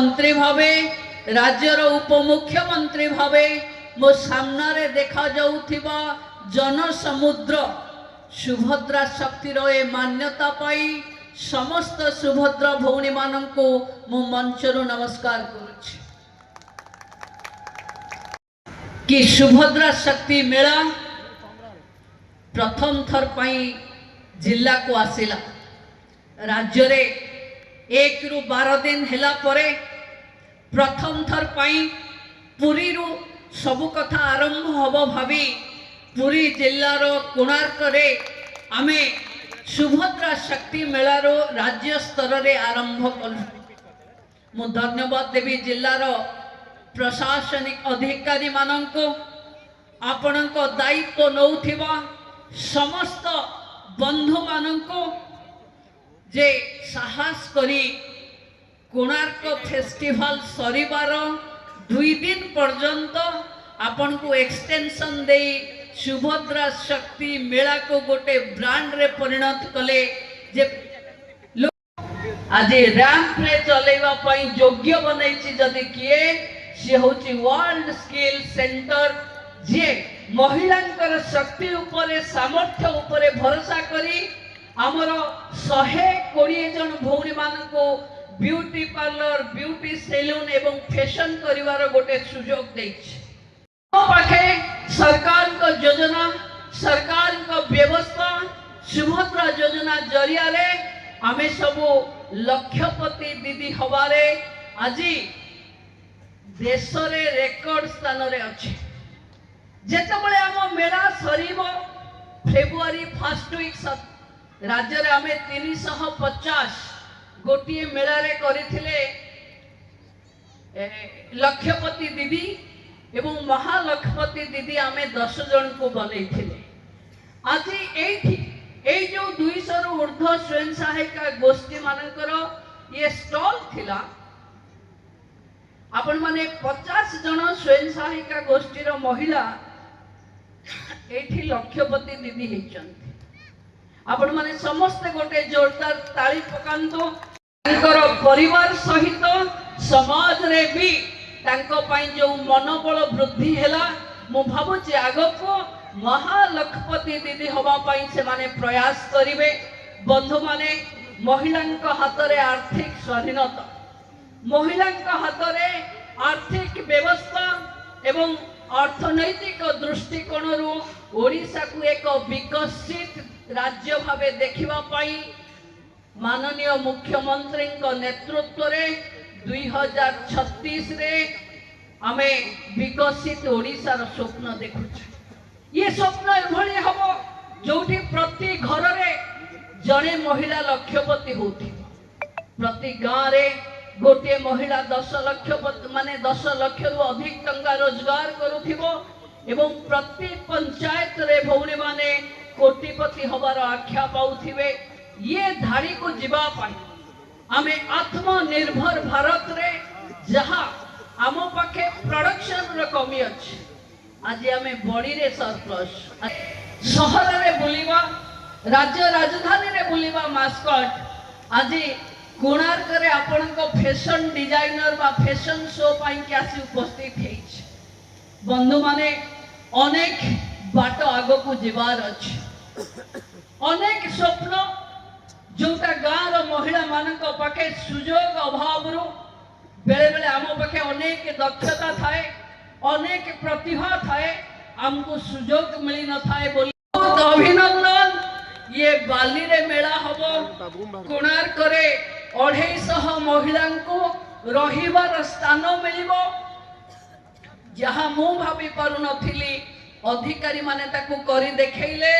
मंत्री भावे राज्यर उपमुख्यमंत्री भावे मो सामने देखा जाउथिबा जनसमुद्र सुभद्रा शक्तिर ए मान्यता पाई समस्त सुभद्रा भौणी मानंको मो मंचरु नमस्कार करुछि कि सुभद्रा शक्ति मेला प्रथम थर पाई जिला को आसिला राज्य रे 1 रु 12 दिन हेला परे प्रथम थर पाई पुरी रु सबु कथा आरंभ हब भावी पुरी जिल्लार कोणार्क रे आमे सुभद्रा शक्ति मेलार राज्य स्तर रे आरंभ कलु। मु धन्यवाद देवी जिल्लार प्रशासनिक अधिकारी माननको आपणको दायित्व नौथिबा समस्त बंधु माननको जे साहस करी कोणार्क फेस्टिवल सरिबार 2 दिन पर्यंत आपन को एक्सटेंशन दे सुभद्रा शक्ति मेला को गोटे ब्रांड रे परिणत कले जे आज रैंप रे चलेवा पई योग्य बनैछि जदि किए से होछि वर्ल्ड स्किल सेंटर जे महिलांकर शक्ति उपरे सामर्थ्य उपरे भरोसा करी आमर 120 जन भौणी मानको ब्यूटी पार्लर ब्यूटी सैलून एवं फैशन करिवार गोटे सुजोग दैछि। पाखे सरकार को योजना सरकार को व्यवस्था सुभद्रा योजना जरिया रे आमे सबो लक्षपति दीदी हवारे आज देश रे रेकर्ड स्थान रे अछि। जेतबळे आम मेला सरीबो फेब्रुआरी फर्स्ट वीक राज्य रे आमे 350 गोटिए मेला रे करिथिले लक्षपति दीदी एवं महालक्षपति दीदी आमे 10 जन को बोलैथिले। आज एई जो 200 रु ऊर्ध्व स्वयं सहायिका गोष्ठी मानकर ये स्टॉल थिला आपण माने 50 जन स्वयं सहायिका गोष्ठी रो महिला एठी लक्षपति दीदी हेचंती। आपण माने समस्त गोटे जोरदार ताली पकांतो तांकर परिवार सहित समाज रे भी तांको पई जो मनोबल वृद्धि हैला मु भाबुची आगको महालक्षपति दीदी हवा पई से माने प्रयास करिवे। बंधु माने महिलांक हाथ रे आर्थिक स्वाधीनता महिलांक हाथ रे आर्थिक व्यवस्था एवं अर्थनैतिक दृष्टिकोण रु ओडिसा को एक विकसित राज्य भावे देखिबा पई माननीय मुख्यमंत्री को नेतृत्व रे 2036 रे आमे विकसित ओडिसा रो स्वप्न देखुछ। ये स्वप्न एभली हबो जोठी प्रति घर रे जणे महिला लक्षपति होती प्रति गाँ रे गोटे महिला 10 लाख माने 10 लाख रु अधिक टंका रोजगार करुथिबो एवं प्रति पंचायत रे भौणी माने कोटिपति हबार आख्या पाउथिबे। ये धाड़ी को जीवा पाई आमे आत्मनिर्भर भारत रे जहाँ आम पाखे प्रोडक्शन रो कमी अछि आज आमे बड़ी रे सरप्लस शहर रे बुलिबा राज्य राजधानी रे बुलिबा मास्कट आज कोणार्क रे आपण को फैशन डिजाइनर बा फैशन शो पाई के आसी उपस्थित हेछि। बंधु माने अनेक बाट आगो को जीवार अछि अनेक स्वप्न जोटा गाँव रो महिला मानक पाखे सुजोग अभाव रो बेले बेले आम पाखे अनेक दक्षता थाए अनेक प्रतिभा थाए हमको सुजोग मिली न थाए बोली बहुत अभिनंदन। ये बाली रे मेला हबो कोणार्क रे 250 महिला को रहिबार स्थान मिलिबो जहाँ मु भाभी पारु नथिली अधिकारी माने ताकू करी देखैले